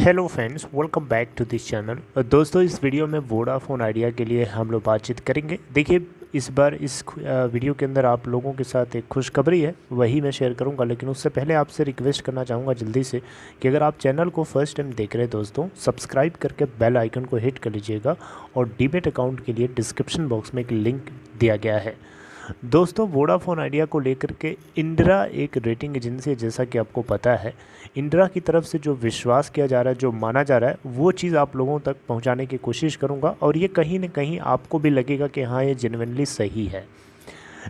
Hello friends, welcome back to this channel. दोस्तों, इस video में वोडाफोन आइडिया के लिए हम लोग बातचीत करेंगे। देखिए, इस बार इस वीडियो के अंदर आप लोगों के साथ एक खुशखबरी है, वही मैं शेयर करूंगा। लेकिन उससे पहले आपसे रिक्वेस्ट करना चाहूँगा जल्दी से कि अगर आप चैनल को फर्स्ट टाइम देख रहे हैं दोस्तों, सब्सक्राइब करके बेल आइकन को हिट कर लीजिएगा। और डीमेट अकाउंट के लिए डिस्क्रिप्शन बॉक्स में एक लिंक दिया गया है। दोस्तों, वोडाफोन आइडिया को लेकर के इंड्रा एक रेटिंग एजेंसी है, जैसा कि आपको पता है। इंड्रा की तरफ से जो विश्वास किया जा रहा है, जो माना जा रहा है, वो चीज़ आप लोगों तक पहुंचाने की कोशिश करूंगा। और ये कहीं ना कहीं आपको भी लगेगा कि हाँ, ये जेन्युइनली सही है।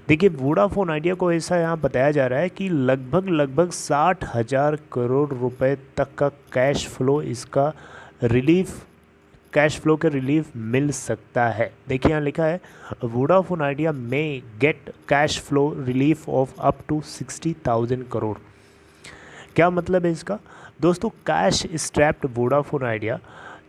देखिए, वोडाफोन आइडिया को ऐसा यहाँ बताया जा रहा है कि लगभग 60,000 करोड़ रुपए तक का कैश फ्लो के रिलीफ मिल सकता है। देखिए, यहाँ लिखा है वोडाफोन आइडिया में get cash flow relief of up to 60,000 crore. क्या मतलब है इसका? दोस्तों, कैश स्ट्रैप्ड वोडाफोन आइडिया,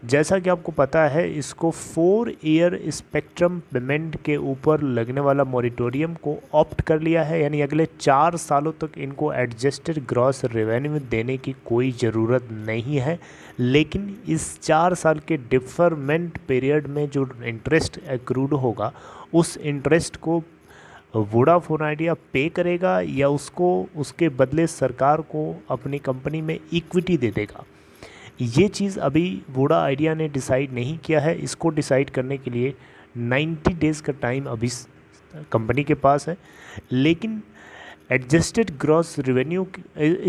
जैसा कि आपको पता है, इसको 4 ईयर स्पेक्ट्रम पेमेंट के ऊपर लगने वाला मॉरिटोरियम को ऑप्ट कर लिया है। यानी अगले 4 सालों तक इनको एडजस्टेड ग्रॉस रेवेन्यू देने की कोई ज़रूरत नहीं है। लेकिन इस 4 साल के डिफरमेंट पीरियड में जो इंटरेस्ट एक्रूड होगा, उस इंटरेस्ट को वोडाफोन आइडिया पे करेगा या उसके बदले सरकार को अपनी कंपनी में इक्विटी दे देगा। ये चीज़ अभी वोडा आइडिया ने डिसाइड नहीं किया है। इसको डिसाइड करने के लिए 90 डेज़ का टाइम अभी कंपनी के पास है। लेकिन adjusted gross revenue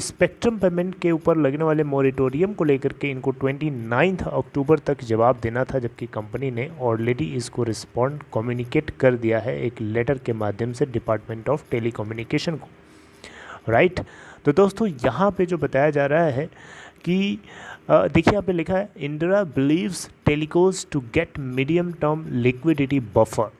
spectrum payment के ऊपर लगने वाले मॉरिटोरियम को लेकर के इनको 29 अक्टूबर तक जवाब देना था, जबकि कंपनी ने ऑलरेडी इसको रिस्पॉन्ड कम्युनिकेट कर दिया है एक लेटर के माध्यम से डिपार्टमेंट ऑफ टेलीकम्युनिकेशन को। राइट। तो दोस्तों, यहाँ पे जो बताया जा रहा है कि देखिए, यहाँ पे लिखा है Ind-Ra believes telcos to get medium term liquidity buffer.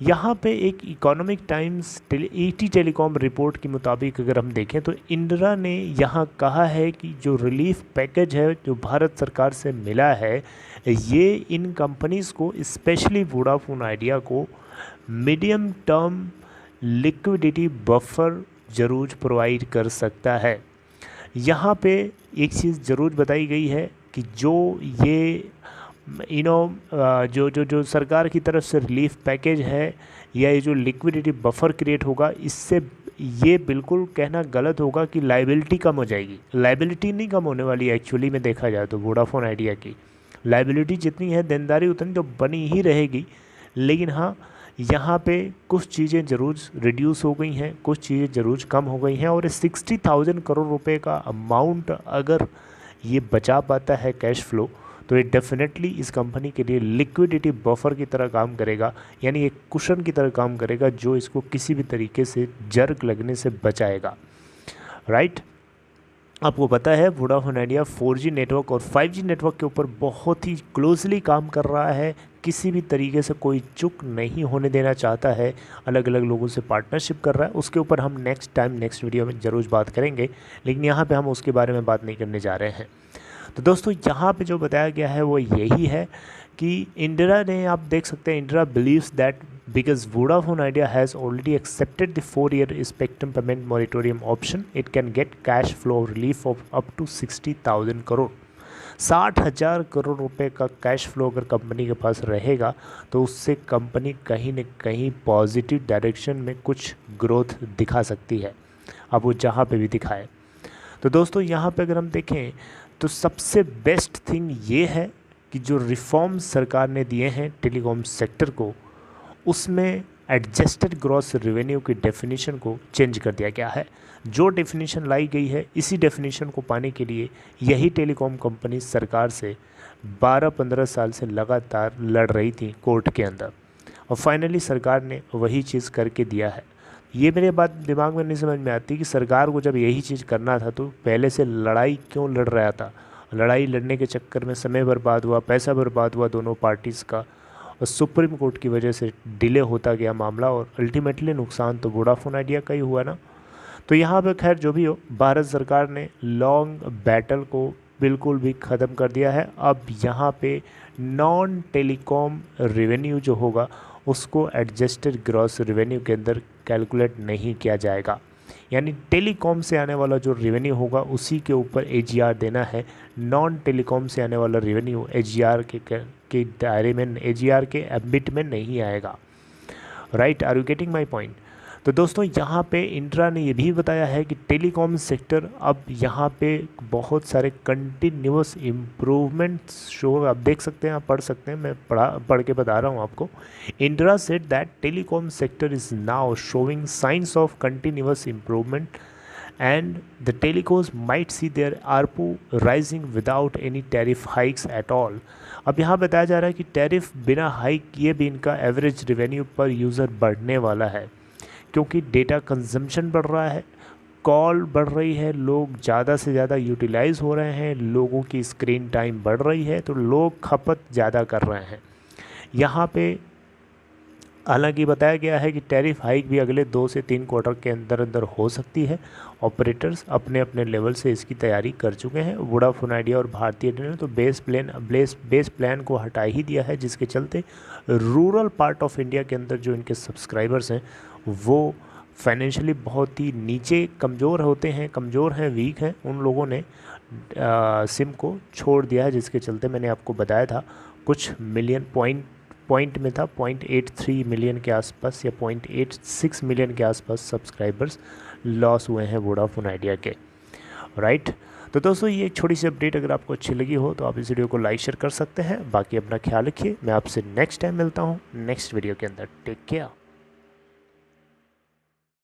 यहाँ पे एक Economic Times ET telecom report के मुताबिक अगर हम देखें तो इंड्रा ने यहाँ कहा है कि जो रिलीफ पैकेज है जो भारत सरकार से मिला है, ये इन कंपनीज़ को, स्पेशली वोडाफोन आइडिया को, मीडियम टर्म लिक्विडिटी बफर ज़रूर प्रोवाइड कर सकता है। यहाँ पे एक चीज़ ज़रूर बताई गई है कि जो ये जो सरकार की तरफ से रिलीफ पैकेज है या ये जो लिक्विडिटी बफर क्रिएट होगा, इससे ये बिल्कुल कहना गलत होगा कि लाइबिलिटी कम हो जाएगी। लाइबिलिटी नहीं कम होने वाली है। एक्चुअली में देखा जाए तो वोडाफोन आइडिया की लाइबिलिटी जितनी है, देनदारी उतनी तो बनी ही रहेगी। लेकिन हाँ, यहाँ पे कुछ चीज़ें ज़रूर रिड्यूस हो गई हैं, कुछ चीज़ें ज़रूर कम हो गई हैं। और 60,000 करोड़ रुपए का अमाउंट अगर ये बचा पाता है कैश फ्लो, तो ये डेफिनेटली इस कंपनी के लिए लिक्विडिटी बफर की तरह काम करेगा। यानी एक कुशन की तरह काम करेगा जो इसको किसी भी तरीके से जर्क लगने से बचाएगा। राइट। आपको पता है वोडाफोन आइडिया 4G नेटवर्क और 5G नेटवर्क के वीडियो बहुत ही क्लोजली काम कर रहा है। किसी भी तरीके से कोई चूक नहीं होने देना चाहता है, अलग अलग लोगों से पार्टनरशिप कर रहा है। उसके ऊपर हम नेक्स्ट वीडियो में ज़रूर बात करेंगे, लेकिन यहाँ पे हम उसके बारे में बात नहीं करने जा रहे हैं। तो दोस्तों, यहाँ पे जो बताया गया है वो यही है कि इंड्रा ने, आप देख सकते हैं, Ind-Ra believes that because Vodafone Idea has already accepted the 4-year spectrum payment moratorium option, it can get cash flow relief of up to 60,000 crore. 60,000 crore रुपए का कैश फ्लो अगर कंपनी के पास रहेगा तो उससे कंपनी कहीं न कहीं पॉजिटिव डायरेक्शन में कुछ ग्रोथ दिखा सकती है। अब वो जहाँ पे भी दिखाए। तो दोस्तों, यहाँ पे अगर हम देखें तो सबसे बेस्ट थिंग ये है कि जो रिफॉर्म सरकार ने दिए हैं टेलीकॉम सेक्टर को, उसमें एडजस्टेड ग्रॉस रेवेन्यू की डेफिनेशन को चेंज कर दिया गया है। जो डेफिनेशन लाई गई है, इसी डेफिनेशन को पाने के लिए यही टेलीकॉम कंपनी सरकार से 12-15 साल से लगातार लड़ रही थी कोर्ट के अंदर, और फाइनली सरकार ने वही चीज़ करके दिया है। ये मेरे बात दिमाग में नहीं समझ में आती कि सरकार को जब यही चीज़ करना था तो पहले से लड़ाई क्यों लड़ रहा था। लड़ाई लड़ने के चक्कर में समय बर्बाद हुआ, पैसा बर्बाद हुआ दोनों पार्टीज़ का, और सुप्रीम कोर्ट की वजह से डिले होता गया मामला, और अल्टीमेटली नुकसान तो वोडाफोन आइडिया का ही हुआ ना। तो यहाँ पे खैर जो भी हो, भारत सरकार ने लॉन्ग बैटल को बिल्कुल भी ख़त्म कर दिया है। अब यहाँ पे नॉन टेलीकॉम रेवेन्यू जो होगा उसको एडजस्टेड ग्रॉस रेवेन्यू के अंदर कैलकुलेट नहीं किया जाएगा। यानी टेलीकॉम से आने वाला जो रेवेन्यू होगा उसी के ऊपर AGR देना है। नॉन टेलीकॉम से आने वाला रेवेन्यू AGR के दायरे में, AGR के एम्बिट में नहीं आएगा। Right, are you getting my point? तो दोस्तों यहाँ पे इंट्रा ने ये भी बताया है कि टेलीकॉम सेक्टर अब यहाँ पे बहुत सारे कंटिन्यूअस इम्प्रूवमेंट्स शो, आप देख सकते हैं, आप पढ़ सकते हैं, मैं पढ़ के बता रहा हूँ आपको। Intra said that telecom sector is now showing science of continuous improvement and the telecos might see their ARPU rising without any tariff hikes at all। अब यहाँ बताया जा रहा है कि टैरिफ बिना हाइक किए भी इनका एवरेज रेवेन्यू पर यूज़र बढ़ने वाला है, क्योंकि डेटा कंजम्पशन बढ़ रहा है, कॉल बढ़ रही है, लोग ज़्यादा से ज़्यादा यूटिलाइज़ हो रहे हैं, लोगों की स्क्रीन टाइम बढ़ रही है, तो लोग खपत ज़्यादा कर रहे हैं। यहाँ पे हालांकि बताया गया है कि टैरिफ हाइक भी अगले 2 से 3 क्वार्टर के अंदर अंदर हो सकती है। ऑपरेटर्स अपने अपने लेवल से इसकी तैयारी कर चुके हैं। वोडाफोन आइडिया और भारती एयरटेल ने तो बेस प्लान को हटा ही दिया है, जिसके चलते रूरल पार्ट ऑफ इंडिया के अंदर जो इनके सब्सक्राइबर्स हैं वो फाइनेंशियली बहुत ही नीचे कमज़ोर हैं, वीक हैं, उन लोगों ने सिम को छोड़ दिया है, जिसके चलते मैंने आपको बताया था कुछ मिलियन पॉइंट में था 0.83 मिलियन के आसपास या 0.86 मिलियन के आसपास सब्सक्राइबर्स लॉस हुए हैं वोडाफोन आइडिया के। राइट, तो दोस्तों ये एक छोटी सी अपडेट अगर आपको अच्छी लगी हो तो आप इस वीडियो को लाइक शेयर कर सकते हैं। बाकी अपना ख्याल रखिए, मैं आपसे नेक्स्ट टाइम मिलता हूँ नेक्स्ट वीडियो के अंदर। Take care.